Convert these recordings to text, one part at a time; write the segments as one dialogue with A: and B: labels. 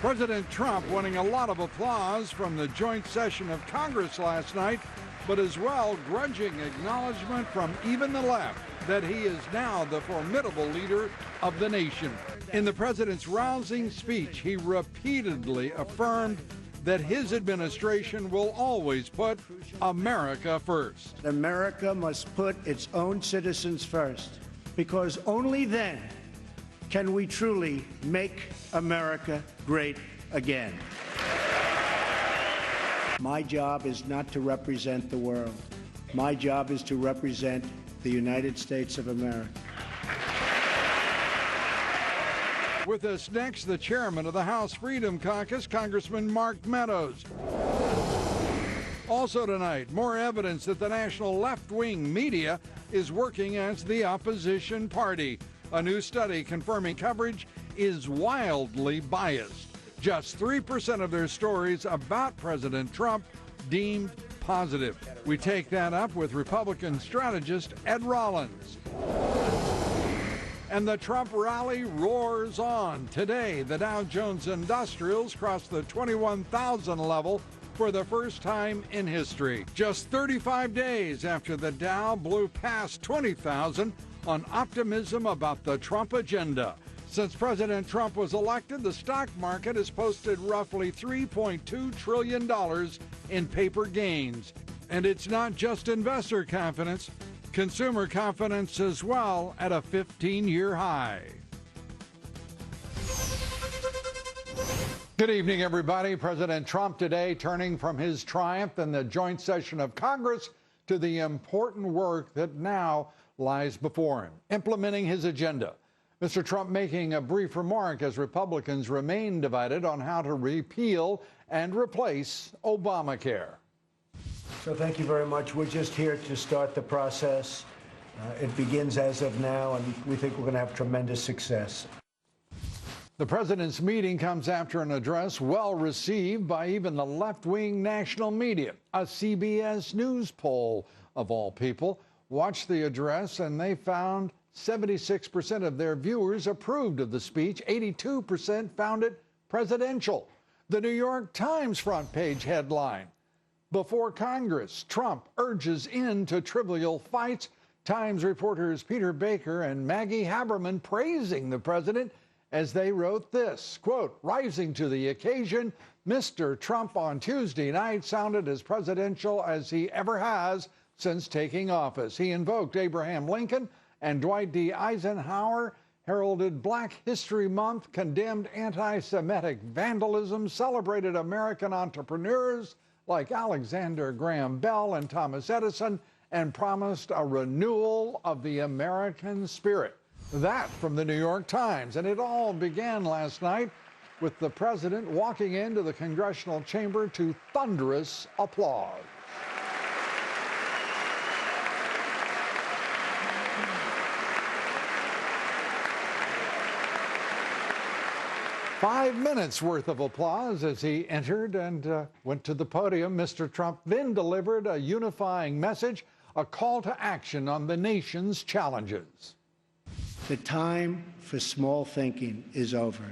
A: President Trump winning a lot of applause from the joint session of Congress last night, but as well grudging acknowledgement from even the left that he is now the formidable leader of the nation. In the president's rousing speech, he repeatedly affirmed that his administration will always put America first.
B: America must put its own citizens first, because only then can we truly make America great again. My job is not to represent the world. My job is to represent the United States of America.
A: With us next, the chairman of the House Freedom Caucus, Congressman Mark Meadows. Also tonight, more evidence that the national left-wing media is working as the opposition party. A new study confirming coverage is wildly biased. Just 3% of their stories about President Trump deemed positive. We take that up with Republican strategist Ed Rollins. And the Trump rally roars on. Today, the Dow Jones Industrials crossed the 21,000 level for the first time in history. Just 35 days after the Dow blew past 20,000 on optimism about the Trump agenda. Since President Trump was elected, the stock market has posted roughly $3.2 trillion in paper gains. And it's not just investor confidence. Consumer confidence as well at a 15-year high. Good evening, everybody. President Trump today turning from his triumph in the joint session of Congress to the important work that now lies before him, implementing his agenda. Mr. Trump making a brief remark as Republicans remain divided on how to repeal and replace Obamacare.
B: So thank you very much. We're just here to start the process. It begins as of now, and we think we're going to have tremendous success.
A: The president's meeting comes after an address well received by even the left-wing national media. A CBS News poll, of all people, watched the address, and they found 76% of their viewers approved of the speech. 82% found it presidential. The New York Times front page headline: Before Congress, Trump urges end to trivial fights. Times reporters Peter Baker and Maggie Haberman praising the president as they wrote this, quote, rising to the occasion, Mr. Trump on Tuesday night sounded as presidential as he ever has since taking office. He invoked Abraham Lincoln and Dwight D. Eisenhower, heralded Black History Month, condemned anti-Semitic vandalism, celebrated American entrepreneurs like Alexander Graham Bell and Thomas Edison, and promised a renewal of the American spirit. That from the New York Times. And it all began last night with the president walking into the congressional chamber to thunderous applause. Five minutes worth of applause as he entered and went to the podium. Mr. Trump then delivered a unifying message, a call to action on the nation's challenges.
B: The time for small thinking is over.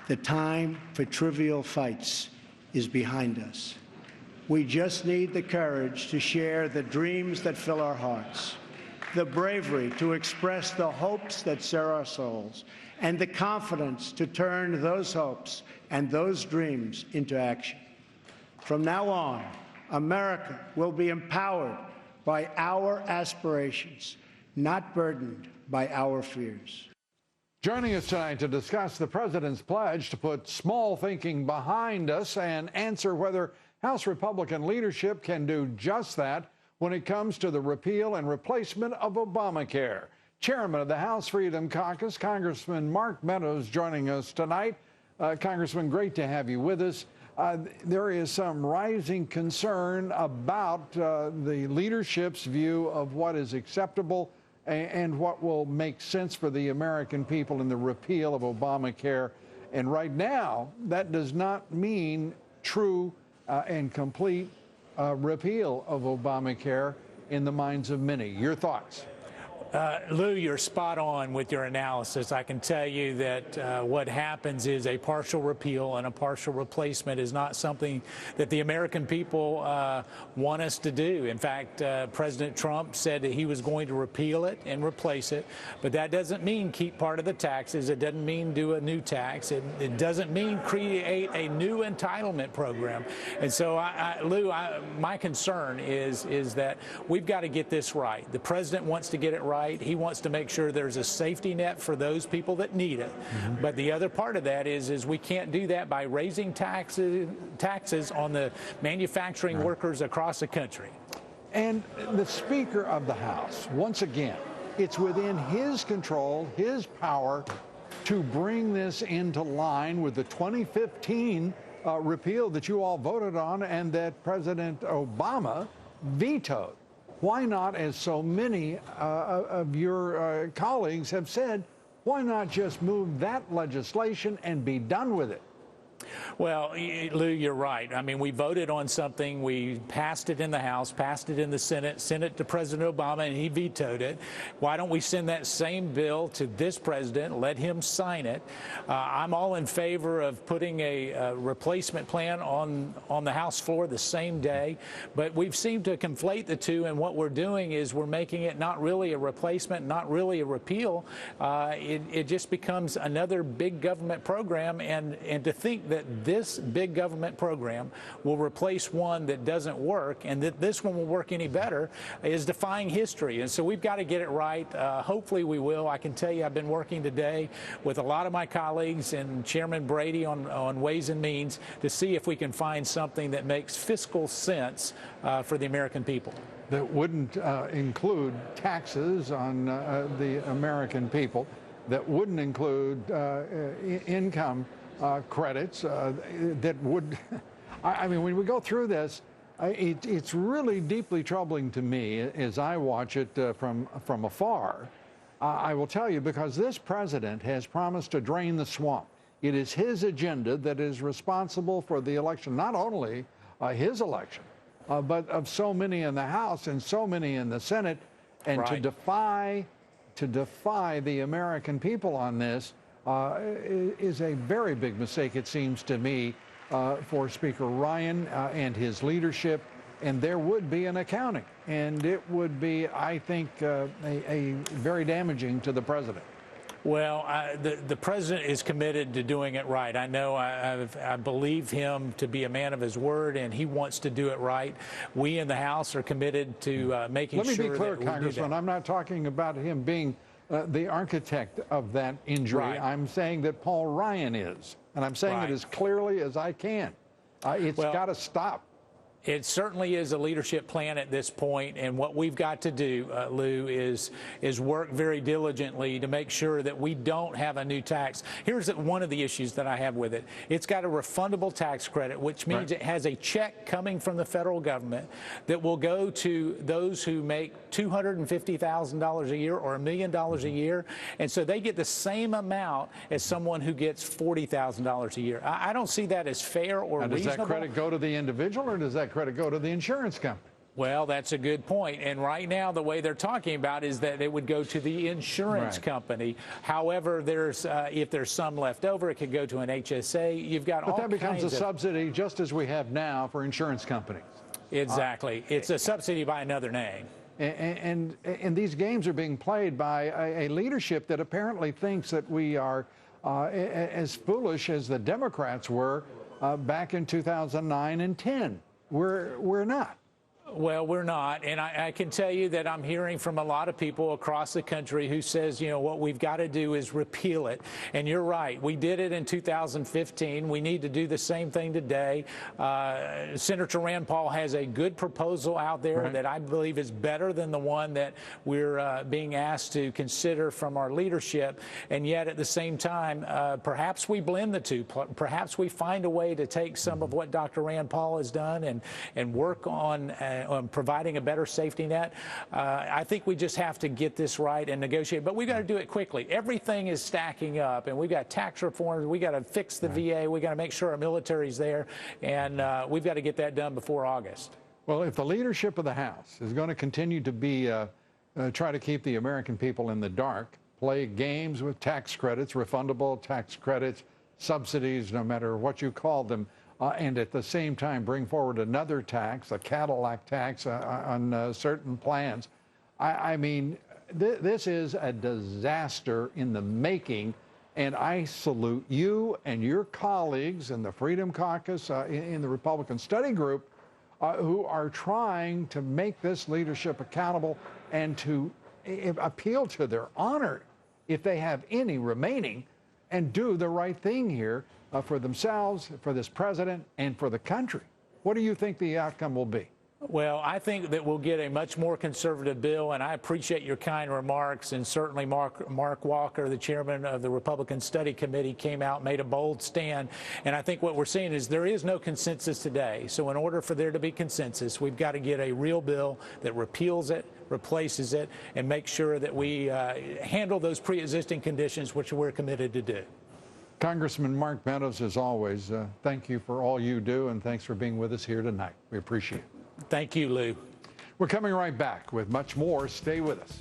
B: The time for trivial fights is behind us. We just need the courage to share the dreams that fill our hearts, the bravery to express the hopes that stir our souls, and the confidence to turn those hopes and those dreams into action. From now on, America will be empowered by our aspirations, not burdened by our fears.
A: Joining us tonight to discuss the president's pledge to put small thinking behind us and answer whether House Republican leadership can do just that when it comes to the repeal and replacement of Obamacare. Chairman of the House Freedom Caucus, Congressman Mark Meadows, joining us tonight. Congressman, great to have you with us. There is some rising concern about the leadership's view of what is acceptable and what will make sense for the American people in the repeal of Obamacare. And right now, that does not mean true and complete repeal of Obamacare in the minds of many. Your thoughts?
C: Lou, you're spot on with your analysis. I can tell you that what happens is a partial repeal and a partial replacement is not something that the American people want us to do. In fact, President Trump said that he was going to repeal it and replace it, but that doesn't mean keep part of the taxes. It doesn't mean do a new tax. It doesn't mean create a new entitlement program. And so, Lou, my concern is that we've got to get this right. The president wants to get it right. He wants to make sure there's a safety net for those people that need it. But the other part of that is we can't do that by raising taxes on the manufacturing workers across the country.
A: And the Speaker of the House, once again, it's within his control, his power, to bring this into line with the 2015 repeal that you all voted on and that President Obama vetoed. Why not, as so many of your colleagues have said, why not just move that legislation and be done with it?
C: Well, Lou, you're right. I mean, we voted on something. We passed it in the House, passed it in the Senate, sent it to President Obama, and he vetoed it. Why don't we send that same bill to this president, let him sign it? I'm all in favor of putting a replacement plan on the House floor the same day, but we've seemed to conflate the two, and what we're doing is we're making it not really a replacement, not really a repeal. It just becomes another big government program, and to think that this big government program will replace one that doesn't work and that this one will work any better is defying history. And so we've got to get it right. Hopefully we will. I can tell you I've been working today with a lot of my colleagues and Chairman Brady on Ways and Means to see if we can find something that makes fiscal sense for the American people.
A: That wouldn't include taxes on the American people, that wouldn't include income credits, that would, I mean, when we go through this, it's really deeply troubling to me as I watch it from afar. I will tell you, because this president has promised to drain the swamp. It is his agenda that is responsible for the election, not only his election, but of so many in the House and so many in the Senate. And
C: right.
A: to defy the American people on this is a very big mistake, it seems to me, for Speaker Ryan and his leadership. And there would be an accounting, and it would be, I think, a very damaging to the president.
C: Well, the president is committed to doing it right. I know I believe him to be a man of his word, and he wants to do it right. We in the House are committed to making sure that we do that.
A: Let me be clear, Congressman, I'm not talking about him being the architect of that injury.
C: Right.
A: I'm saying that Paul Ryan is, and I'm saying it as clearly as I can. It's got to stop.
C: It certainly is a leadership plan at this point, and what we've got to do, Lou, is work very diligently to make sure that we don't have a new tax. Here's one of the issues that I have with it. It's got a refundable tax credit, which means it has a check coming from the federal government that will go to those who make $250,000 a year or $1 million a year, and so they get the same amount as someone who gets $40,000 a year. I don't see that as fair or reasonable.
A: Does that credit go to the individual, or does that credit go to the insurance company?
C: Well, that's a good point. And right now, the way they're talking about is that it would go to the insurance company. However, if there's some left over, it could go to an HSA. You've got all kinds of...
A: But that becomes a subsidy, just as we have now for insurance companies.
C: Exactly. It's a subsidy by another name.
A: And these games are being played by a leadership that apparently thinks that we are as foolish as the Democrats were back in 2009 and 10. We're not.
C: Well, we're not. And I can tell you that I'm hearing from a lot of people across the country who says, you know, what we've got to do is repeal it. And you're right. We did it in 2015. We need to do the same thing today. Senator Rand Paul has a good proposal out there that I believe is better than the one that we're being asked to consider from our leadership. And yet, at the same time, perhaps we blend the two. Perhaps we find a way to take some of what Dr. Rand Paul has done and work on providing a better safety net. I think we just have to get this right and negotiate, but we've got to do it quickly. Everything is stacking up, and we've got tax reforms. We got to fix the VA. We got to make sure our military's there, and we've got to get that done before August.
A: Well, if the leadership of the House is going to continue to be try to keep the American people in the dark, play games with tax credits, refundable tax credits, subsidies, no matter what you call them, and at the same time bring forward another tax, a Cadillac tax on certain plans. I mean, this is a disaster in the making, and I salute you and your colleagues in the Freedom Caucus, in the Republican Study Group, who are trying to make this leadership accountable and to appeal to their honor, if they have any remaining, and do the right thing here for themselves, for this president, and for the country. What do you think the outcome will be?
C: Well, I think that we'll get a much more conservative bill, and I appreciate your kind remarks. And certainly Mark Walker, the chairman of the Republican Study Committee, came out, made a bold stand. And I think what we're seeing is there is no consensus today. So in order for there to be consensus, we've got to get a real bill that repeals it, replaces it, and make sure that we handle those pre-existing conditions, which we're committed to do.
A: Congressman Mark Meadows, as always, thank you for all you do, and thanks for being with us here tonight. We appreciate it.
C: Thank you, Lou.
A: We're coming right back with much more. Stay with us.